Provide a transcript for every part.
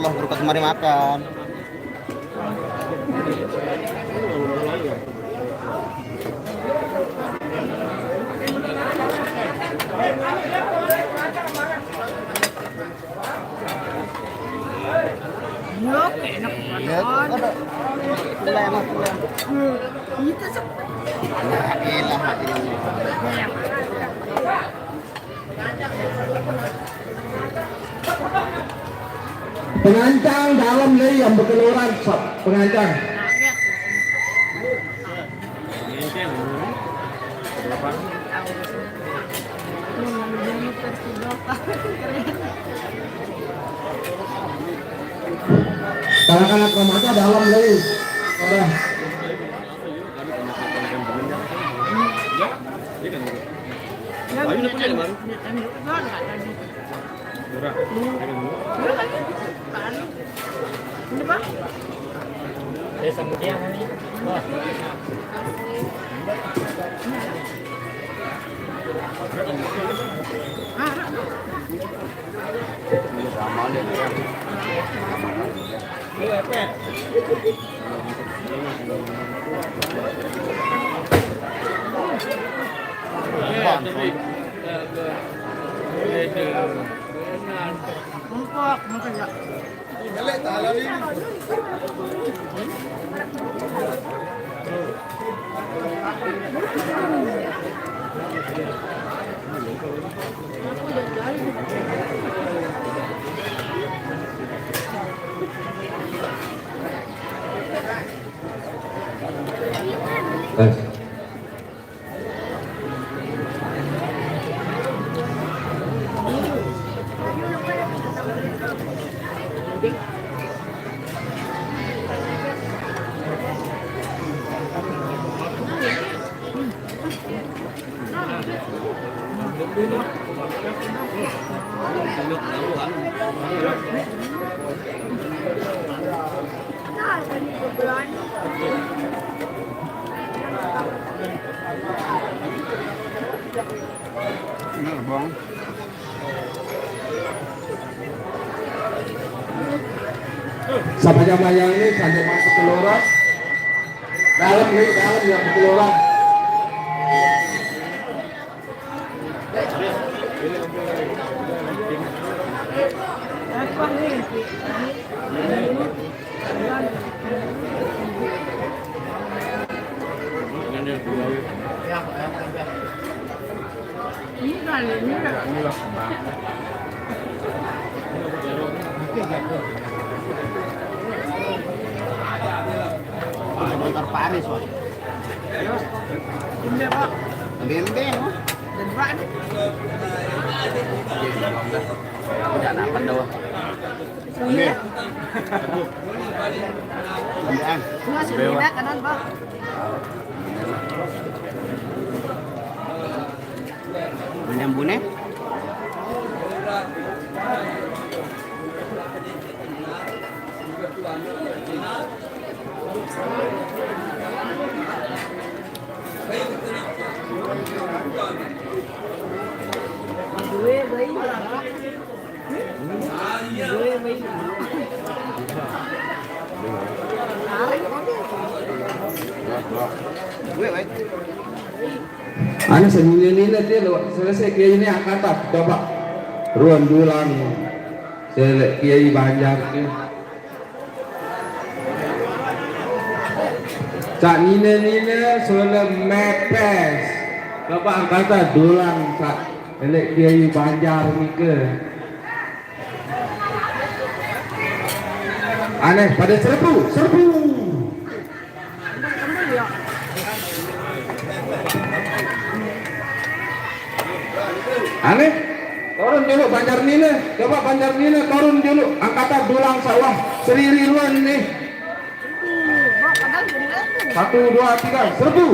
warahmatullahi wabarakatuh. Mari makan. Yok, enak banget. Mulai emang mulai. Itu sih. La ilaha illallah. Pengancang dalam lagi yang berkeluaran sob pengancang. Anak-anak remaja dalam lagi. Udah. Bang. Sampai jam yang ini sampai masuk ke lorong. Dalam yang ke lorong. Motor Paris, Pak. Ini Pak. Bembeng. Dan Pak. Udah dapat dah. Ini. Ambilan. Nggak sini kanan Pak. Menyambune. Dua bayi. Dua bayi. Gue, baik. Ana senilai-nilai dia selesai kiai ini angkatan coba ruan dulang selek kiai Banjar cak nilai-nilai soalnya mepes coba angkatan dulang cak selek kiai Banjar ke aneh pada serbu aneh turun dulu Banjar Nina coba Banjar Nina turun dulu angkatan dulang sawah seririluan nih 1, 2, 3 serbu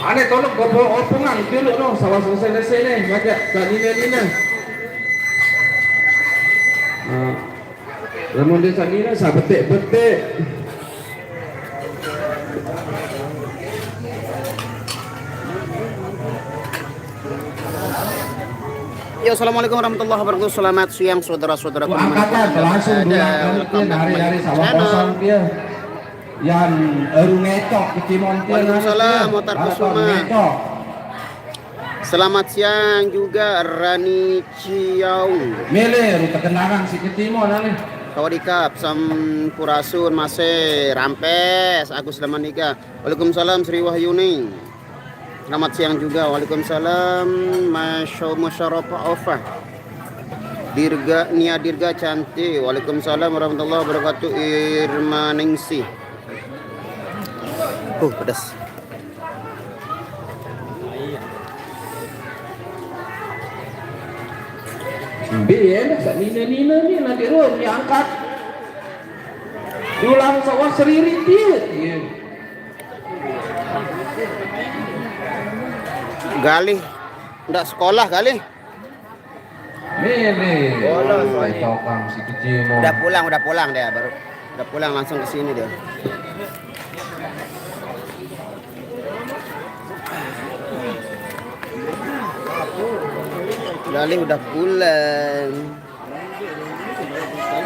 aneh tolong gobol opungan dulu no sawah selesai nih baca Kak Nina Ramon desa Nina sa betik Yo, assalamualaikum warahmatullahi wabarakatuh. Selamat siang saudara-saudara. Angkatan langsung hari-hari sama kosong dia. Yang ngecok Timon dia. Waalaikumsalam, Motar Kusuma. Selamat siang juga Rani Ciau. Mele ruta kendaraan si Timon nih. Kawadikap Sampurasun Mase Rampes Agus Damanika. Waalaikumsalam Sri Wahyuni. Selamat siang juga. Waalaikumsalam Masyarakat Ofa Dirga Nia Dirga Cantik. Waalaikumsalam warahmatullahi wabarakatuh. Irma Ningsi. Pedas. Biar sak nina ni nanti ron diangkat. Diulang sawah seririt dia. Galih, ndak sekolah kali. Mele. Tokang si kecil mau. Udah pulang dia baru. Udah pulang langsung ke sini dia. Galih udah pulang.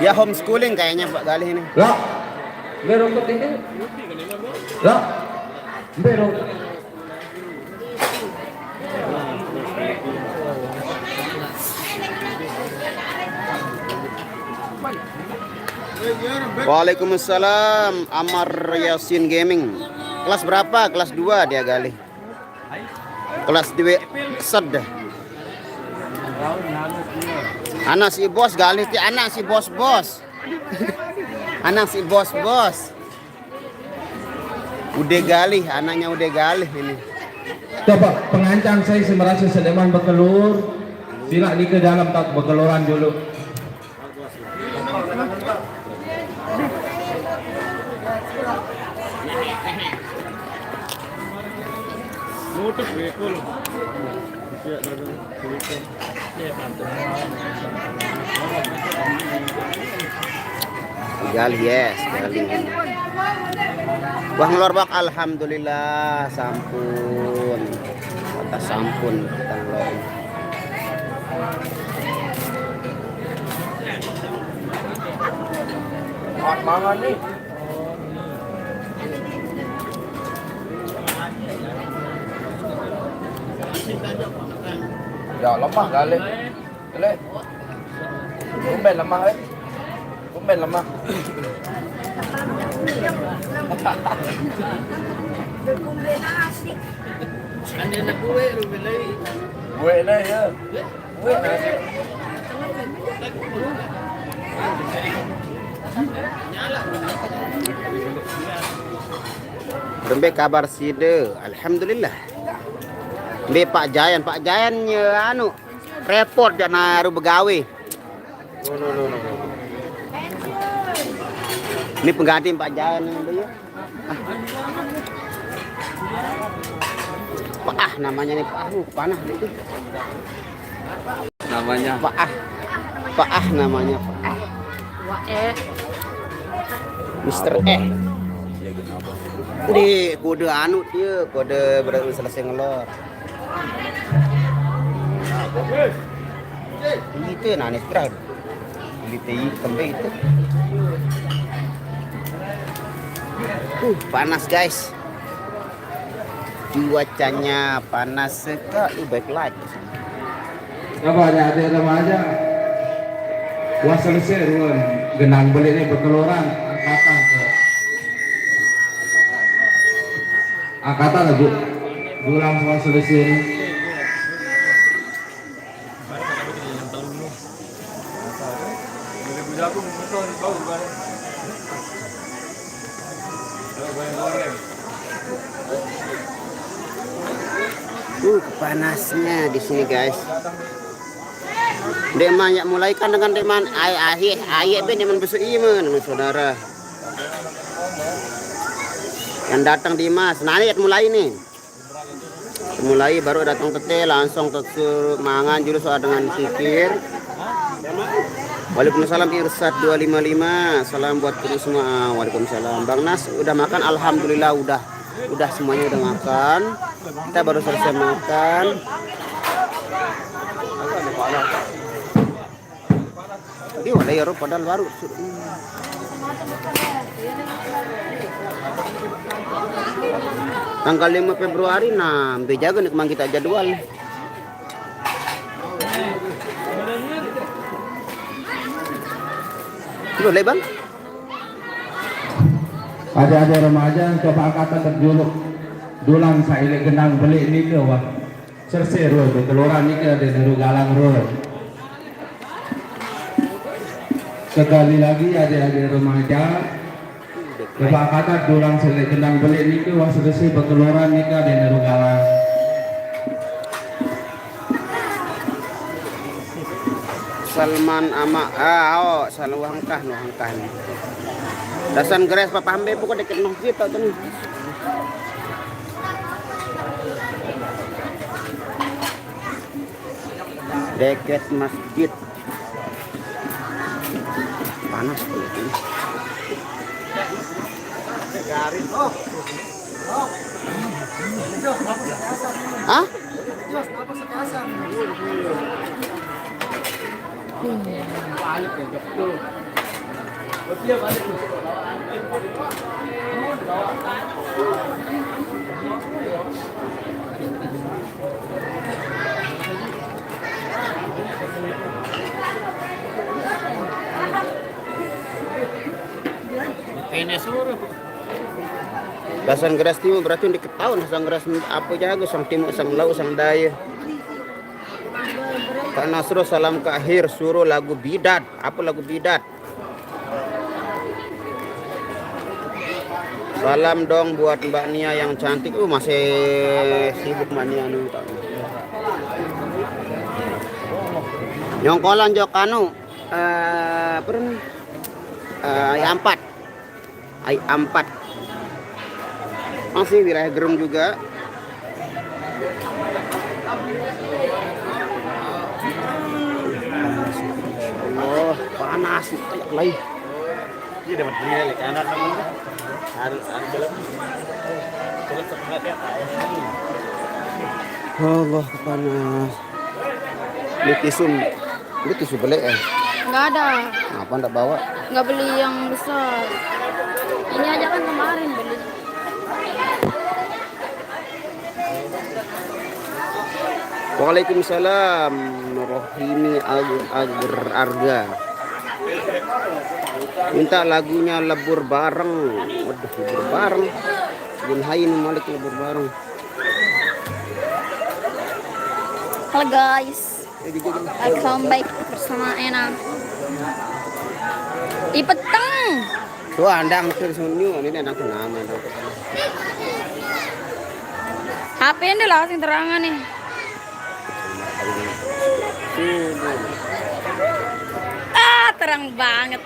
Dia homeschooling kayaknya Pak Galih ini. Lah. Berong ketinggi. Lah. Berong. Waalaikumsalam Amar Yasin Gaming. Kelas berapa? Kelas 2 dia Galih. Kelas 2 sed. Anak si bos Galih ti anak si bos-bos. Anak si bos-bos. Udah Galih, anaknya udah Galih ini. Coba pengancam saya semerasa sedeman bekelur. Sila ni ke dalam tak bekeluran dulu. Galih yes, Galih. Wah ngelor bak alhamdulillah sampun. Kata sampun kita ngelor. Mangan nih. Ya lemah kali. Kali. Tumben lemah eh. Tumben lemah. Gue nih ya. Gue nasi. Rembe kabar side, alhamdulillah. Be Pak Jayan anu repot dan naruh begawe. Ini pengganti Pak Jayan yang ya. Pak Ah namanya nih Pak Ah, panah itu. Namanya Pak Ah namanya Pak Ah. Mister di kode anu dia, kode berarti selesai ngelor. Itu nanis berat. Ini kembali itu. Panas guys. Cuacanya panas sekali, baik lagi. apa ada remaja. Wah selesai ruan genang beli ini berkeluaran angkatan ke angkatan lagu ulang semua selesai ini. Panasnya di sini guys. Deman ya mulai kan dengan deman ayah ben deman besok iman saudara. Yang datang Dimas, nah ini mulai nih. Mulai baru datang tete langsung tetur mangan juru soal dengan sikir. Waalaikumsalam Irsad 255. Salam buat kita semua. Waalaikumsalam. Bang Nas udah makan? Alhamdulillah udah semuanya udah makan. Kita baru selesai makan. Di wala yaro padahal baru. Tanggal 5 Februari nah, bejago nih kemang kita jadwal. Boleh bang? Ada remaja yang coba kata terjuluk dulang saile genang beli ni ke wah serse ro keluaran ni ke ada Neru Galang ro. Sekali lagi ada remaja coba kata dulang saile genang beli ni ke wah serse berkeluaran ni ke ada Neru Galang. Salman ama salah hangkah no hangkah ni. Dasan geres papa ambe pokok deket noh kita tu. Deket masjid. Panas ini. Hah? Dasan geras timur berarti di ketahuan sang geras apa jago sang timur sang laut sang daya. Pak Nasro salam ke akhir suruh lagu bidat. Apa lagu bidat? Salam dong buat Mbak Nia yang cantik. Masih sibuk Mbak Nia nih. Nyongkolan Jokanu. Apa nih? Ampat. Ai ampat. Masih wilayah Gerung juga. Allah, panas kayak lagi. Ini dapat beli anak kamu. Harus Allah panas. Ini tisu beli Nggak ada. Apa ndak bawa? Nggak beli yang besar. Ini aja kan kemarin beli. Waalaikumsalam Rohimi Arga. Minta lagunya lebur bareng. Waduh, lebur bareng. Bin Hain Malik lebur bareng. Halo guys. Welcome back bersama Enang. Ipeteng. Tuh andang tersunyu ini anak nama. HP ini lah sing terangan nih. Terang banget.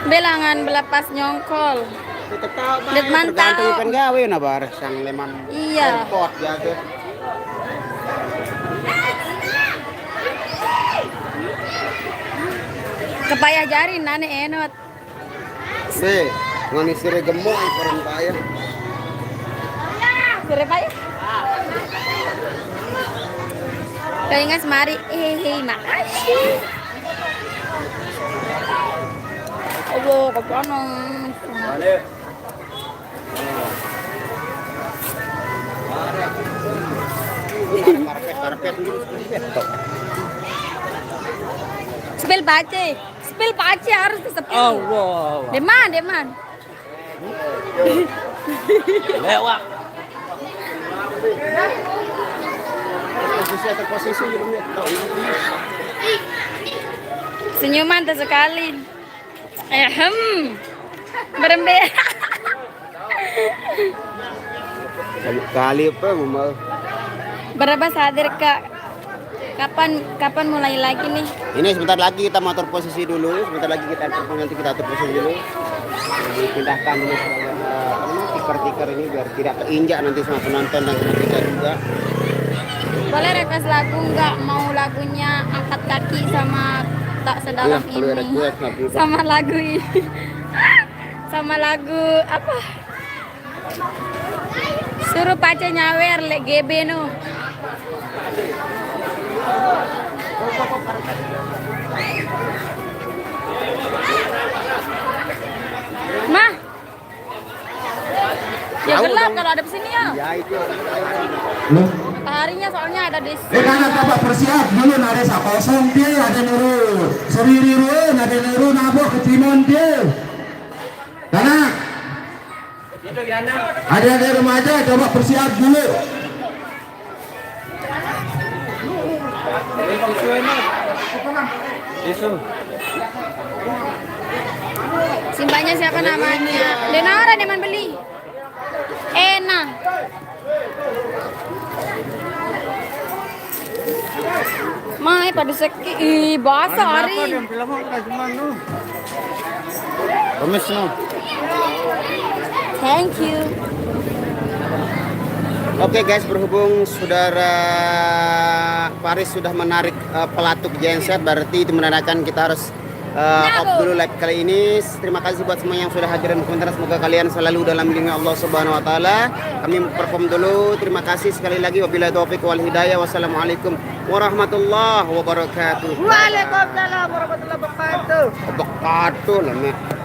Belangan belapas nyongkol. Lihat mantau. Tergantung ikan gawe na bar sang leman. Iya. Pot jaga. Kepayah jari nane enot. Se, ngani sire gemuk ikan payah. Sire payah. Kayak semari, makasih. Allah, kepanas. Karpet Spill pace harus disepil. Allah. Deman. Lewat. Posisi Senyuman tuh sekali. Berembe. Kali apa mau? Berapa sadar Kak? Kapan mulai lagi nih? Ini sebentar lagi kita atur posisi dulu. Sebentar lagi kita atur posisi dulu. Dipindahkan dulu stiker ini biar tidak keinjak nanti sama penonton dan sama kita juga. Boleh request lagu nggak? Mau lagunya angkat kaki sama tak sedalam ini. Sama lagu ini. Sama lagu apa? Suruh pace nyawer lek GB nu. Mah. Ya Jauh gelap dong. kalau ada di sini ya. Ya itu. Loh. Mataharinya soalnya ada di Karena dapat persiap dulu nade sa kosong dia ada nuru seririru nade nuru nabo ke timon dia. Karena ada remaja coba persiap dulu. Simbahnya siapa namanya? Denara Deman beli. Enak. Mai pada seki basah hari. Komis no. Thank you. Oke guys, berhubung saudara Faris sudah menarik pelatuk genset, berarti itu menandakan kita harus off dulu live kali ini. Terima kasih buat semua yang sudah hadir dan komentar. Semoga kalian selalu dalam lindungan Allah Subhanahu Wa Taala. Kami perform dulu. Terima kasih sekali lagi. Wabillahi taufiq wal hidayah. Wassalamualaikum warahmatullahi wabarakatuh. Waalaikumsalam warahmatullahi wabarakatuh. Wabarakatuh lah, Mek.